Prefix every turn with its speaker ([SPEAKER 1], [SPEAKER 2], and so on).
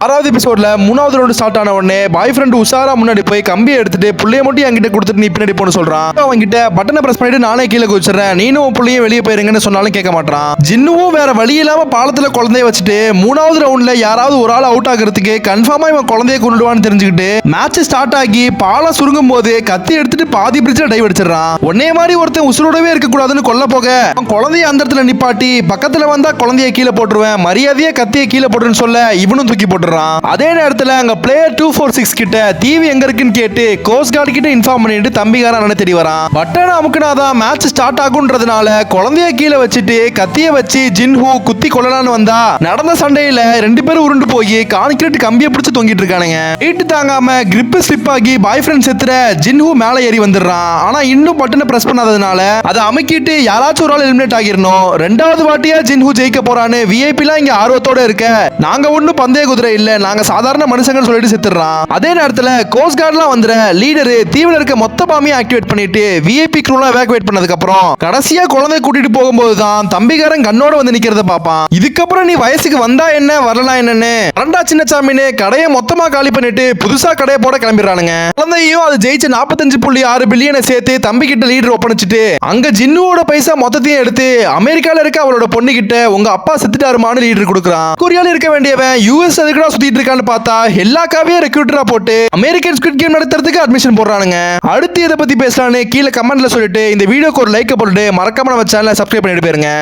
[SPEAKER 1] 6வது எபிசோட்ல 3வது ரவுண்ட் ஸ்டார்ட் ஆன உடனே பாய் ஃப்ரெண்ட் உஷாரா முன்னாடி போய் கம்பியை எடுத்துட்டு புள்ளைய மட்டும் என்கிட்ட கொடுத்துட்டு நீ பின்னாடி போன்னு சொல்றான். அவன் கிட்ட பட்டனை பிரஸ் பண்ணிட்டு நானே கீழே குதிச்சிடுறேன், நீனும் உன் புள்ளையும் வெளியே போயிருங்கன்னு சொன்னாலும் கேட்க மாட்டான். ஜின்னுவும் வேற வழி இல்லாம பாலத்துல குழந்தைய வச்சுட்டு 3வது ரவுண்ட்ல யாராவது ஒரு ஆள் அவுட் ஆகிறதுக்கு கன்ஃபார்மா இவன் குழந்தைய கொண்டுடுவான்னு தெரிஞ்சுக்கிட்டு மேட்ச் ஸ்டார்ட் ஆகி பாலம் சுருங்கும் போது கத்தி எடுத்துட்டு பாதி பிரிட்ஜ்ல டைவ் அடிச்சிடறான். ஒன்னே மாதிரி ஒருத்தன் உசுரோடவே இருக்க கூடாதுன்னு கொல்ல போக அவன் குழந்தைய அந்த இடத்துல நிப்பாட்டி பக்கத்துல வந்தா குழந்தைய கீழே போட்டுருவேன், மரியாதையே கத்திய கீழே போட்டுன்னு சொல்ல இவனும் தூக்கி போட்டுறான். அதே நேரத்துல அங்க பிளேயர் 246 கிட்ட தீவு எங்க இருக்குன்னு கேட்டு கோஸ்ட் கார்டு கிட்ட இன்ஃபார்ம் பண்ணிட்டு தம்பிகாரன் அண்ணன் தேடி வரான். பட்டன் அமுக்குனாதான் மேட்ச் ஸ்டார்ட் ஆகுன்றதுனால குழந்தைய கீழே வச்சுட்டு கத்திய வச்சு ஜின்ஹூ குத்தி கொள்ளலான்னு வந்தா நடந்த சண்டையில 2 பேரும் உருண்டு போய் கான்கிரீட் கம்பியை பிடிச்சு தொங்கிட்டு இருக்கானுங்க. ஹீட் தாங்காம கிரிப் ஸ்லிப் ஆகி பாய் ஃப்ரெண்ட் செத்துற ஜின்ஹூ மேல ஏறி வந்துடுறான். ஆனா இன்னும் பட்டனை பிரஸ் பண்ணாததுனால அதை அமுக்கிட்டு யாராச்சும் ஒரு ஆள் எலிமினேட் ஆகிரணும். 2வது வாட்டியா ஜின்ஹூ ஜெயிக்க போறான்னு விஐபிலாம் இங்க ஆர்வத்தோட இருக்க நாங்க ஒன்னும் பந்தய குதிரை இல்ல, நாங்க சாதாரண மனுஷங்க சொல்லிட்டு செத்துறான். அதே நேரத்துல கோஸ்ட் கார்டுலாம் வந்துற லீடர் தீவுல இருக்க மொத்த பாமையை ஆக்டிவேட் பண்ணிட்டு விஐபி க்ரூலாம் எவாக்குவேட் பண்ணதுக்கு அப்புறம் கடைசியா குழந்தை கூட்டிட்டு போகும்போது தான் தம்பிகாரன் கண்ணோட வந்து நிக்கிறத பாப்பான். இதுக்கப்புறம் நீ வயசுக்கு வந்தா என்ன வரலாம் என்னன்னு ரெண்டா சின்னசாமின்னு கடையை மொத்தமா காலி பண்ணிட்டு புதுசா கடையை போட கிளம்பிடுறானுங்க. குழந்தையும் அது ஜெயிச்ச 45.6 பில்லியனை சேர்த்து தம்பி கிட்ட லீடர் ஒப்படைச்சிட்டு அங்க ஜின்னுவோட பைசா மொத்தத்தையும் எடுத்து அமெரிக்கால இருக்க அவளோட பொண்ணு கிட்ட உங்க அப்பா செத்துட்டாருமான்னு லீடர் கொடுக்குறான். கொரியால இருக்க வேண்டியவன் யூஎஸ் எதுக்குடா சுத்திட்டு இருக்கான்னு பார்த்தா எல்லா காவியும் ரெக்ரூட்டரா போட்டு அமெரிக்கன் ஸ்குவிட் கேம் நடத்துறதுக்கு அட்மிஷன் போடுறானுங்க. அடுத்து இதை பத்தி பேசலான்னு கீழே கமெண்ட்ல சொல்லிட்டு இந்த வீடியோக்கு ஒரு லைக் போட்டுட்டு மறக்காம நம்ம சேனலை சப்ஸ்கிரைப் பண்ணிட்டு போயிருங்க.